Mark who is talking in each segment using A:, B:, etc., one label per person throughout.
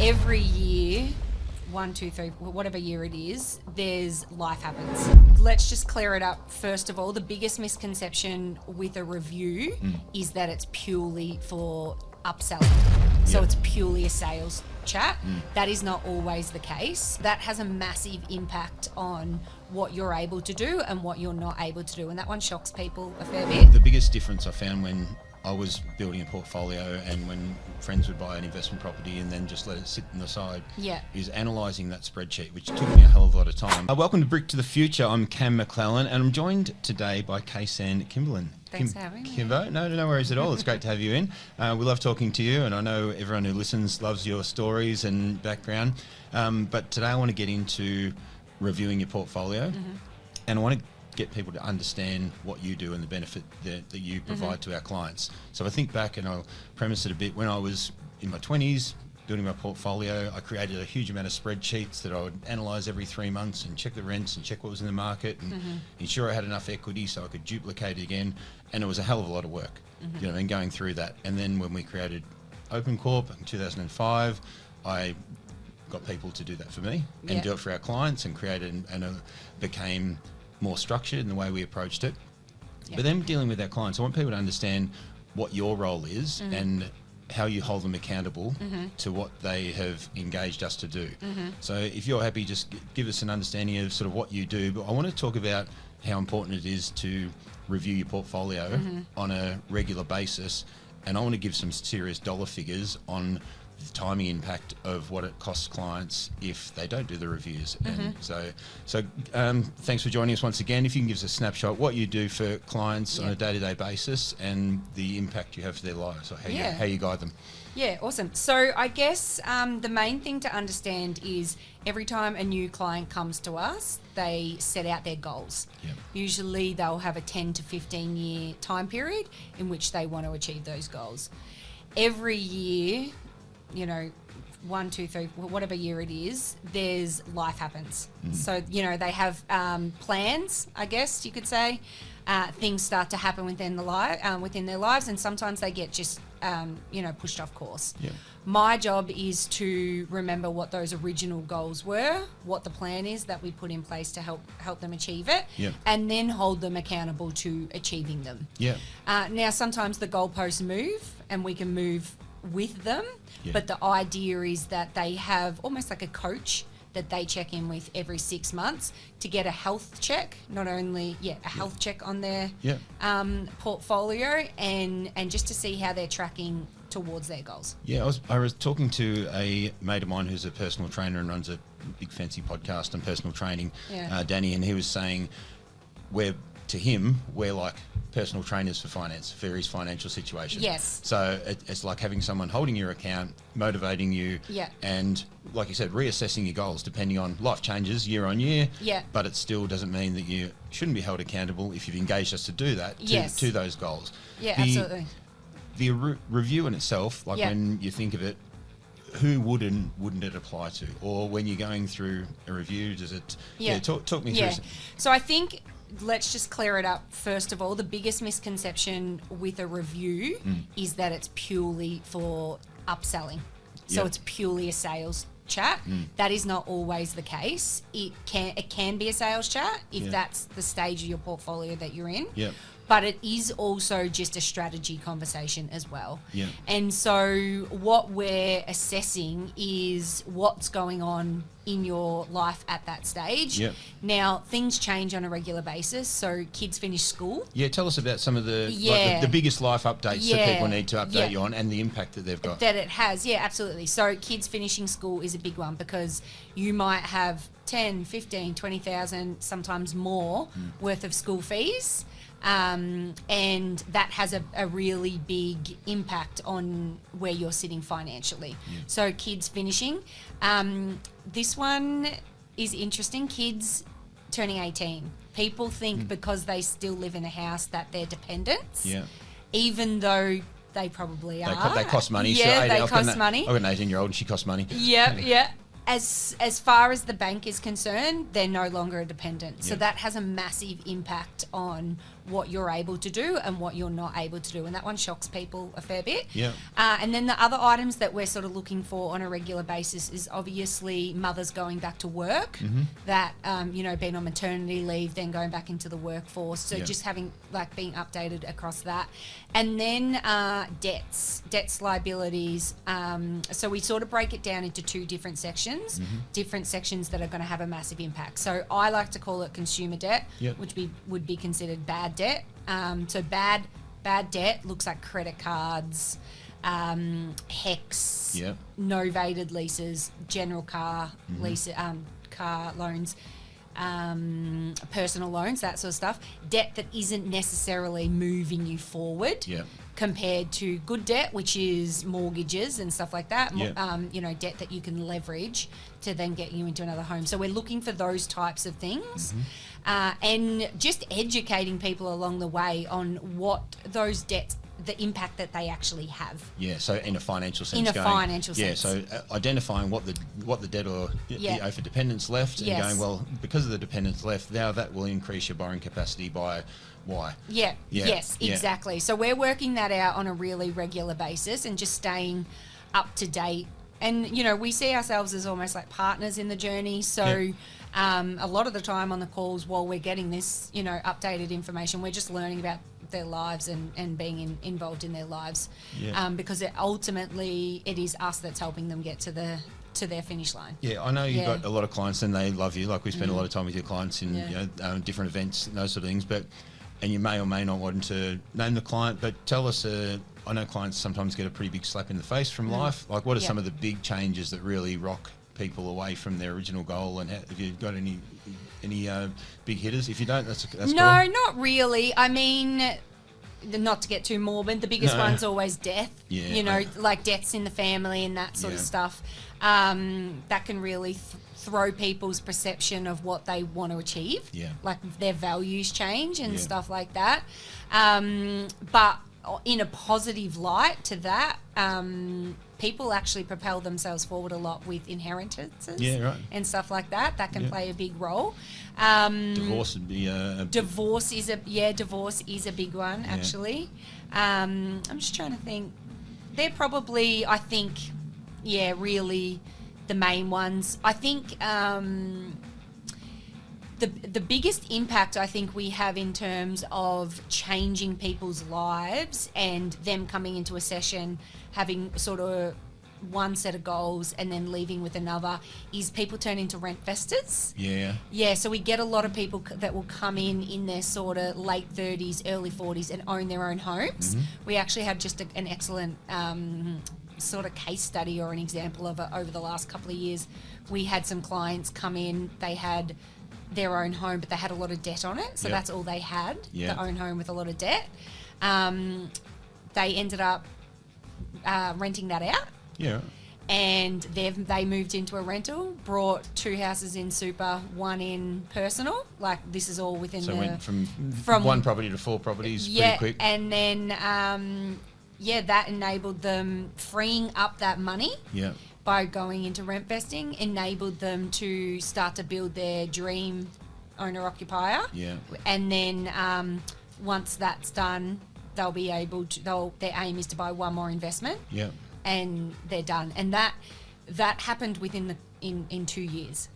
A: every year, 1, 2, 3, whatever year it is, there's life happens. Let's just clear it up. First of all, the biggest misconception with a review is that it's purely for upselling. So it's purely a sales chat. That is not always the case. That has a massive impact on what you're able to do and what you're not able to do. And that one shocks people a fair bit.
B: The biggest difference I found when I was building a portfolio and when friends would buy an investment property and then just let it sit on the side is analysing that spreadsheet, which took me a hell of a lot of time. Welcome to Brick to the Future. I'm Cam Mclellan and I'm joined today by Khaysan Kimberlin.
A: Thanks for having me.
B: Kimbo, no worries at all. It's great to have you in. We love talking to you, and I know everyone who listens loves your stories and background. But today I want to get into reviewing your portfolio, and I want to get people to understand what you do and the benefit that you provide to our clients. So I think back, and I'll premise it a bit, when I was in my 20s, building my portfolio, I created a huge amount of spreadsheets that I would analyse every 3 months and check the rents and check what was in the market and ensure I had enough equity so I could duplicate it again. And it was a hell of a lot of work, you know what I mean, going through that. And then when we created OpenCorp in 2005, I got people to do that for me and do it for our clients and created and became more structured in the way we approached it. But then dealing with our clients, I want people to understand what your role is and how you hold them accountable to what they have engaged us to do. So if you're happy, just give us an understanding of sort of what you do. But I want to talk about how important it is to review your portfolio on a regular basis. And I want to give some serious dollar figures on the timing impact of what it costs clients if they don't do the reviews. And so thanks for joining us once again. If you can give us a snapshot what you do for clients on a day-to-day basis and the impact you have for their lives, or how you guide them.
A: Yeah, awesome. So I guess the main thing to understand is every time a new client comes to us, they set out their goals. Usually they'll have a 10 to 15 year time period in which they want to achieve those goals. Every year, you know, 1, 2, 3, whatever year it is, there's life happens. So, you know, they have plans, I guess you could say. Things start to happen within their lives, and sometimes they get just, pushed off course. My job is to remember what those original goals were, what the plan is that we put in place to help them achieve it, and then hold them accountable to achieving them. Now, sometimes the goalposts move, and we can move with them, but the idea is that they have almost like a coach that they check in with every 6 months to get a health check, not only a health check on their portfolio and just to see how they're tracking towards their goals.
B: I was talking to a mate of mine who's a personal trainer and runs a big fancy podcast on personal training, Danny, and he was saying to him, we're like personal trainers for finance, for his financial situation. So it's like having someone holding your account, motivating you, and like you said, reassessing your goals depending on life changes year on year. But it still doesn't mean that you shouldn't be held accountable if you've engaged us to do that to those goals.
A: Absolutely.
B: The review in itself, like when you think of it, who wouldn't it apply to? Or when you're going through a review, does it? Talk me through.
A: So I think, let's just clear it up. First of all, the biggest misconception with a review is that it's purely for upselling. So it's purely a sales chat. That is not always the case. It can be a sales chat if that's the stage of your portfolio that you're in. But it is also just a strategy conversation as well. And so what we're assessing is what's going on in your life at that stage. Now, things change on a regular basis. So kids finish school.
B: Tell us about some of the the biggest life updates that people need to update you on and the impact that they've got.
A: That it has, absolutely. So kids finishing school is a big one because you might have 10, 15, 20,000, sometimes more worth of school fees. And that has a really big impact on where you're sitting financially. So kids finishing. This one is interesting. Kids turning 18. People think because they still live in a house that they're dependents, even though they probably are.
B: They cost money.
A: They cost money.
B: I've got an 18-year-old and she costs money.
A: As far as the bank is concerned, they're no longer a dependent. So that has a massive impact on what you're able to do and what you're not able to do. And that one shocks people a fair bit.
B: Yeah.
A: And then the other items that we're sort of looking for on a regular basis is obviously mothers going back to work, that, been on maternity leave, then going back into the workforce. So just having, being updated across that. And then debts, liabilities. So we sort of break it down into two different sections that are going to have a massive impact. So I like to call it consumer debt, which would be considered bad debt. So bad debt looks like credit cards, HECS, novated leases, general car leases, car loans, personal loans, that sort of stuff. Debt that isn't necessarily moving you forward. Compared to good debt, which is mortgages and stuff like that, debt that you can leverage to then get you into another home. So we're looking for those types of things, and just educating people along the way on what those debts, the impact that they actually have.
B: Yeah, so in a financial sense.
A: Sense.
B: So identifying what the debt or for dependents left, and going, well, because of the dependents left, now that will increase your borrowing capacity by Y. Yes,
A: exactly. So we're working that out on a really regular basis and just staying up to date. And, we see ourselves as almost like partners in the journey. So a lot of the time on the calls while we're getting this, updated information, we're just learning about their lives and being involved in their lives, because ultimately it is us that's helping them get to their finish line.
B: Yeah, I know you've got a lot of clients and they love you. Like we spend a lot of time with your clients in different events and those sort of things. And you may or may not want to name the client, but tell us. I know clients sometimes get a pretty big slap in the face from life. Like, what are some of the big changes that really rock people away from their original goal? And have you got any big hitters? If you don't, that's
A: no,
B: cool.
A: Not really. I mean, not to get too morbid, the biggest one's always death. Like deaths in the family and that sort of stuff. That can really throw people's perception of what they want to achieve. Like their values change and stuff like that. But in a positive light to that, people actually propel themselves forward a lot with inheritances and stuff like that. That can play a big role.
B: Divorce would be
A: divorce is a big one actually. I'm just trying to think. They're probably, I think, really the main ones. I think the biggest impact I think we have in terms of changing people's lives and them coming into a session having sort of one set of goals and then leaving with another is people turn into rent investors. So we get a lot of people that will come in their sort of late 30s, early 40s and own their own homes. We actually have just an excellent sort of case study or an example of it over the last couple of years. We had some clients come in, they had their own home, but they had a lot of debt on it. So that's all they had, their own home with a lot of debt. They ended up renting that out. And they moved into a rental, brought 2 houses in super, 1 in personal. Like this is all within
B: went from 1 property to 4 properties pretty quick.
A: And then that enabled them freeing up that money. By going into rent vesting, enabled them to start to build their dream owner-occupier. And then once that's done, they'll be able to. Their aim is to buy 1 more investment. And they're done. And that happened within in 2 years.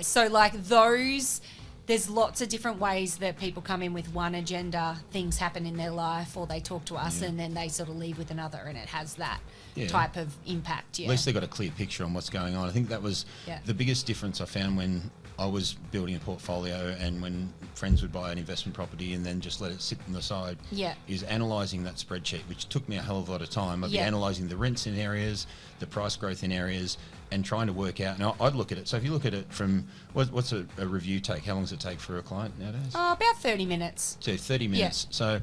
A: So like those. There's lots of different ways that people come in with one agenda, things happen in their life, or they talk to us and then they sort of leave with another, and it has that type of impact.
B: At least they got a clear picture on what's going on. I think that was the biggest difference I found when I was building a portfolio and when friends would buy an investment property and then just let it sit on the side, is analysing that spreadsheet, which took me a hell of a lot of time. I'd be analysing the rents in areas, the price growth in areas, and trying to work out. Now, I'd look at it. So if you look at it from, what's a review take? How long does it take for a client nowadays?
A: About 30 minutes.
B: So 30 minutes. So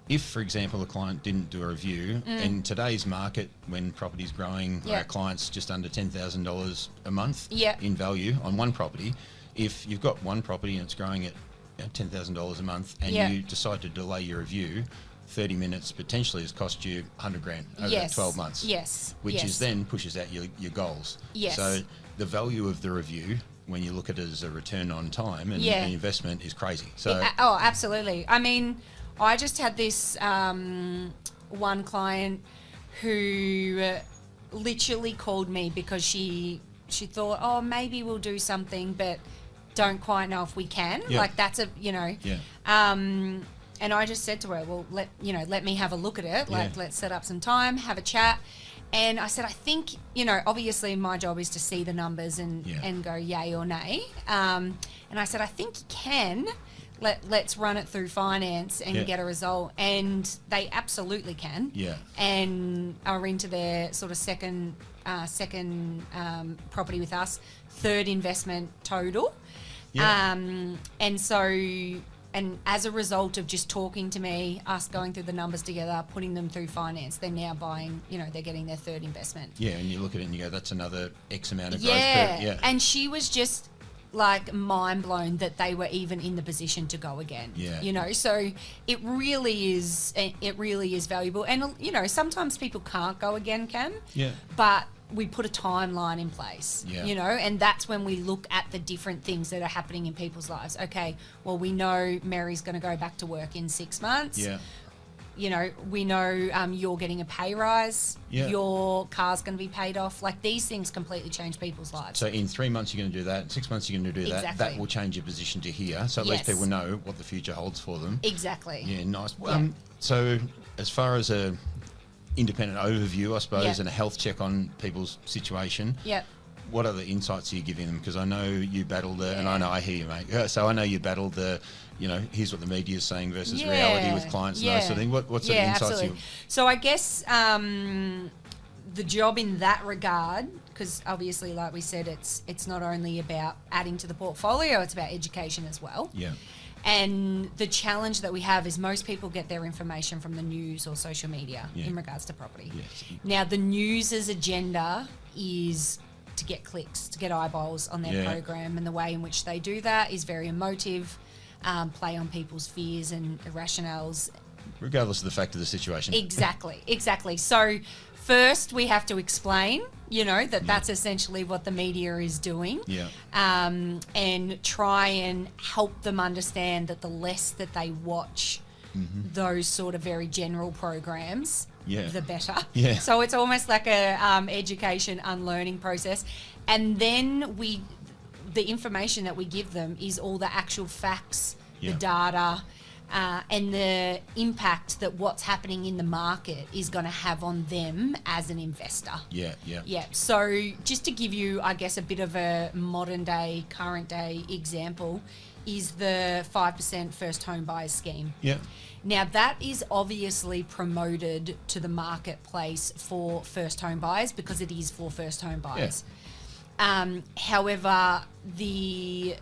B: if, for example, a client didn't do a review, in today's market, when property's growing, our clients just under $10,000 a month in value on one property, if you've got one property and it's growing at $10,000 a month and you decide to delay your review, 30 minutes potentially has cost you $100,000 over that 12 months. Which is then pushes out your goals. So the value of the review when you look at it as a return on time and
A: Yeah.
B: an investment is crazy. So
A: Oh, absolutely. I mean, I just had this one client who literally called me because she thought, oh, maybe we'll do something, but don't quite know if we can.
B: Yeah.
A: Like that's
B: Yeah.
A: And I just said to her, well, let me have a look at it. Like,
B: Yeah.
A: let's set up some time, have a chat. And I said, I think, obviously my job is to see the numbers and go yay or nay. And I said, I think you can. Let's run it through finance and get a result. And they absolutely can.
B: Yeah.
A: And are into their sort of second property with us, third investment total.
B: Yeah.
A: And as a result of just talking to me, us going through the numbers together, putting them through finance, they're now buying, they're getting their third investment.
B: Yeah, and you look at it and you go, that's another X amount of growth.
A: Yeah. And she was just like mind blown that they were even in the position to go again.
B: Yeah.
A: So it really is valuable. And, sometimes people can't go again, Cam.
B: Yeah.
A: But we put a timeline in place,
B: Yeah.
A: and that's when we look at the different things that are happening in people's lives. Okay, well, we know Mary's going to go back to work in 6 months.
B: Yeah.
A: We know you're getting a pay rise.
B: Yeah.
A: Your car's going to be paid off. Like, these things completely change people's lives.
B: So in 3 months you're going to do that, 6 months you're going to do that.
A: Exactly.
B: That will change your position to here. So at least people know what the future holds for them.
A: Exactly.
B: Yeah, nice.
A: Yeah.
B: So as far as a independent overview, I suppose, and a health check on people's situation.
A: Yep.
B: What other insights are you giving them? Because I know you battle and I hear you, mate. So I know you battle here's what the media is saying versus reality with clients and those sort of things. What sort of insights
A: absolutely. So I guess the job in that regard, because obviously, like we said, it's not only about adding to the portfolio, it's about education as well.
B: Yeah.
A: And the challenge that we have is most people get their information from the news or social media in regards to property.
B: Yes.
A: Now, the news's agenda is to get clicks, to get eyeballs on their program, and the way in which they do that is very emotive, play on people's fears and rationales.
B: Regardless of the fact of the situation.
A: Exactly. So first we have to explain, that's essentially what the media is doing.
B: Yeah.
A: And try and help them understand that the less that they watch those sort of very general programs, the better.
B: Yeah.
A: So it's almost like a education unlearning process. And then the information that we give them is all the actual facts, the data, and the impact that what's happening in the market is going to have on them as an investor.
B: Yeah.
A: So just to give you, I guess, a bit of a modern day, current day example is the 5% first home buyers scheme.
B: Yeah.
A: Now, that is obviously promoted to the marketplace for first home buyers because it is for first home buyers. However, the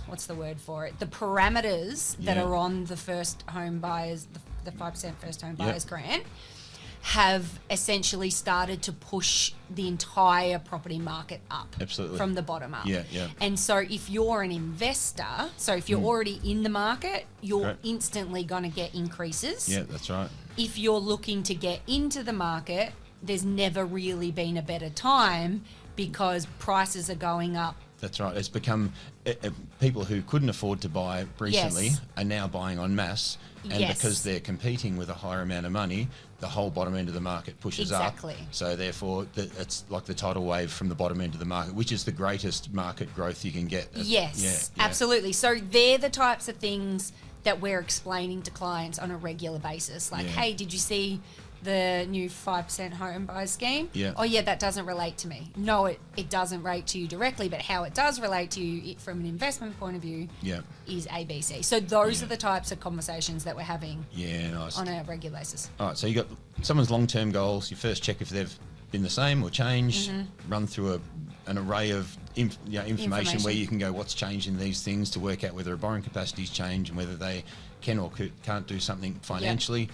A: what's the word for it? The parameters that are on the first home buyers, the 5% first home buyers grant, have essentially started to push the entire property market up.
B: Absolutely.
A: From the bottom up.
B: Yeah.
A: And so if you're an investor, so if you're already in the market, you're instantly going to get increases.
B: Yeah, that's right.
A: If you're looking to get into the market, there's never really been a better time because prices are going up.
B: That's right. It's become people who couldn't afford to buy recently are now buying en masse. And because they're competing with a higher amount of money, the whole bottom end of the market pushes up. So therefore, it's like the tidal wave from the bottom end of the market, which is the greatest market growth you can get.
A: Absolutely. So they're the types of things that we're explaining to clients on a regular basis. Like, hey, did you see the new 5% home buy scheme? Oh yeah, that doesn't relate to me. No, it doesn't relate to you directly, but how it does relate to you from an investment point of view is ABC. So those are the types of conversations that we're having on a regular basis.
B: All right, so you got someone's long-term goals. You first check if they've been the same or changed, run through an array of information where you can go, what's changed in these things to work out whether a borrowing capacity's changed and whether they can or can't do something financially.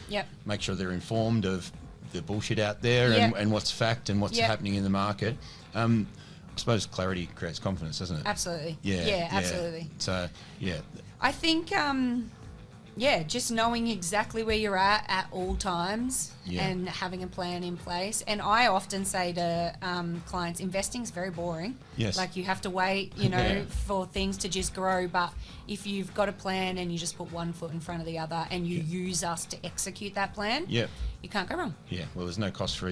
B: Make sure they're informed of the bullshit out there and what's fact and what's happening in the market. I suppose clarity creates confidence, doesn't it?
A: Absolutely.
B: Yeah,
A: absolutely.
B: So,
A: I think, yeah, just knowing exactly where you're at all times
B: Yeah.
A: and having a plan in place. And I often say to clients, investing is very boring.
B: Yes.
A: Like you have to wait,
B: Yeah.
A: for things to just grow. But if you've got a plan and you just put one foot in front of the other and you use us to execute that plan,
B: Yep.
A: you can't go wrong.
B: Yeah, well, there's no cost for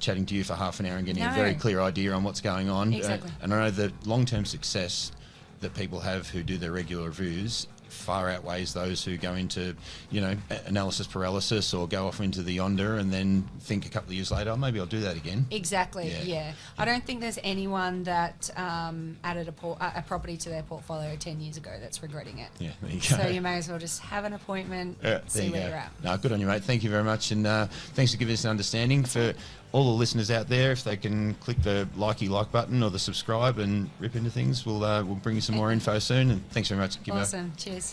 B: chatting to you for half an hour and getting a
A: No.
B: very clear idea on what's going on.
A: Exactly.
B: And I know the long-term success that people have who do their regular reviews far outweighs those who go into, analysis paralysis or go off into the yonder and then think a couple of years later, oh, maybe I'll do that again.
A: Exactly,
B: Yeah.
A: yeah. I don't think there's anyone that added a property to their portfolio 10 years ago that's regretting it.
B: Yeah, there you go.
A: So you may as well just have an appointment, see where you're at.
B: No, good on you, mate. Thank you very much. And thanks for giving us an understanding. For all the listeners out there, if they can click the like button or the subscribe and rip into things, we'll bring you some more info soon. And thanks very much.
A: Awesome. Cheers.